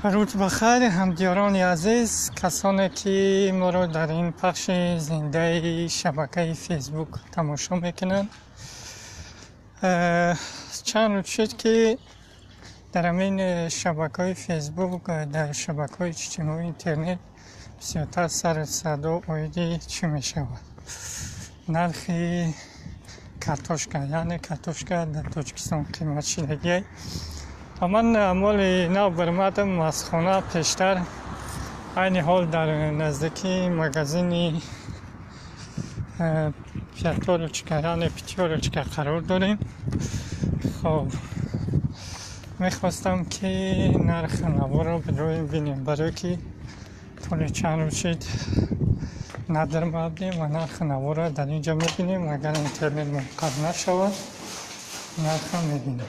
روز بخیر همدیاران عزیز، کسانی که ما را در این پخش زنده شبکه فیسبوک تماشا میکنند. چند روز شد که در همین شبکه فیسبوک، در شبکه اجتماعی اینترنت بسیارتر سر صدا آیدی چی می شود؟ نرخ کارتوشکا، یعنی کارتوشکا در تاجیکستان قیمت شدگی. من اعمال نو برمدم از خانه پیشتر، این حال در نزدیکی مغازین پیاتولوچکا یعنی پیتیولوچکا قرار داریم. خب میخواستم که نرخ نوا را بدویم بینیم، برای که طول چند روز شد ندر مبدیم و نرخ نوا را در اینجا میبینیم. اگر اینترنت منقطع نشود نرخ هم میبینیم.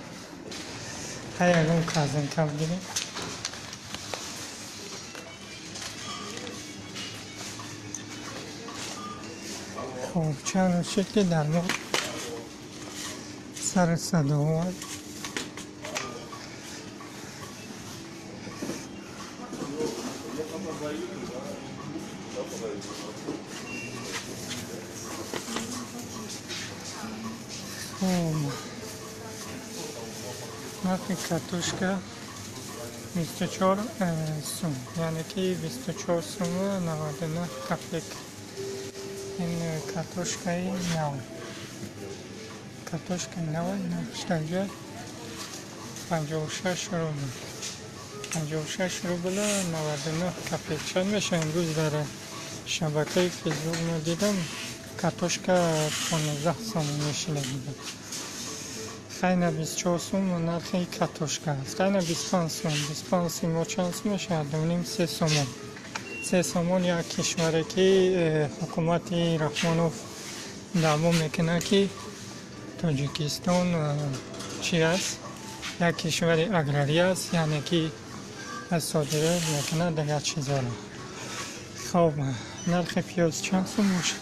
اون کازن کم گیریم. خب چند روز شد که در ما سر صدا آمد. نرخ کارتوشکا 24 سوم، یعنی که 24 سوم و 99 کپیک. این کارتوشکای نو، کارتوشکای نو نقشتنجا 56 روبل، 56 روبل 99 کپیک. چند میشه امروز در شبکه فیسبوک ما دیدم کارتوشکا 15 سوم میشینه دیدم. خیلی 24 سوم نرخ کارتوشکا است. خیلی 25 سوم، 25 سوم چند سوم میشه؟ دونیم 3 سوم. 3 سوم یک کشوری که حکومت رحمانوف دعوا میکنه که تاجیکستان چی است؟ یک کشور اگراری است، یعنی که از صادرات میکنه دیگر چیزا را. خب نرخ پیاز چند سوم میشه؟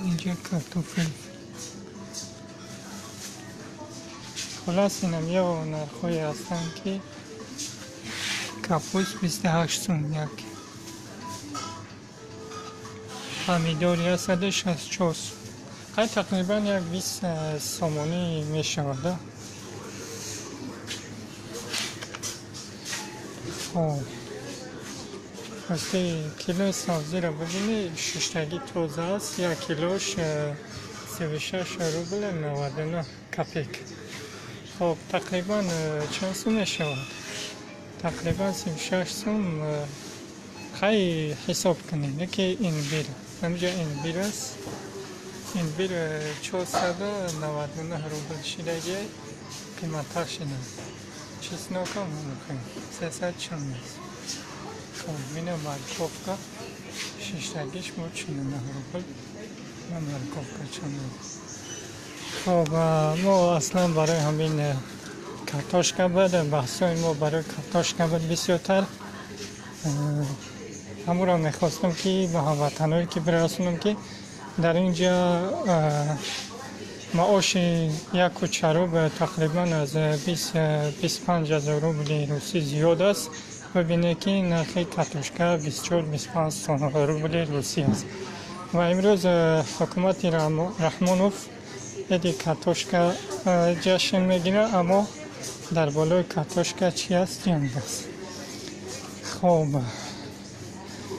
اینجا کارتوفل. خلاص اینم یا نرخ‌های هستن که کپوس 28 سوم، یک پمیدوری هست 64 سوم. خیلی تقریبا یک 20 سومونی می شود. خب وقتی کیلو سبزی را ببینی ششتگی توزه است، یک کیلوش 36 روبل 99 کپیک. خب تقریبا چند سوم می شود؟ تقریبا 36 سوم. خیلی حساب کنید که این بیل همینجا این بیل است، این بیل 499 روبل شدگی قیمت شده. چیز نکن میکنیم 300 چند است. خب اینه مرکوفکا ششتگیش بود 49 روبل و مرکوفکا چند است. خب ما اصلا برای همین کارتوشکا بود بحثای ما برای کارتوشکا بود بسیارتر. همون را میخواستم که به هموطنایی که برسونم که در اینجا معاش یک کوچه رو به تقریبا از 25,000 روبل روسی زیاد است. ببینید که نرخ کارتوشکا 24-25 روبل روسی است و امروز حکومت رحمانوف ایدی کارتوشکا جشن میگیره، اما در بالای کارتوشکا چی است؟ جنگ است. خب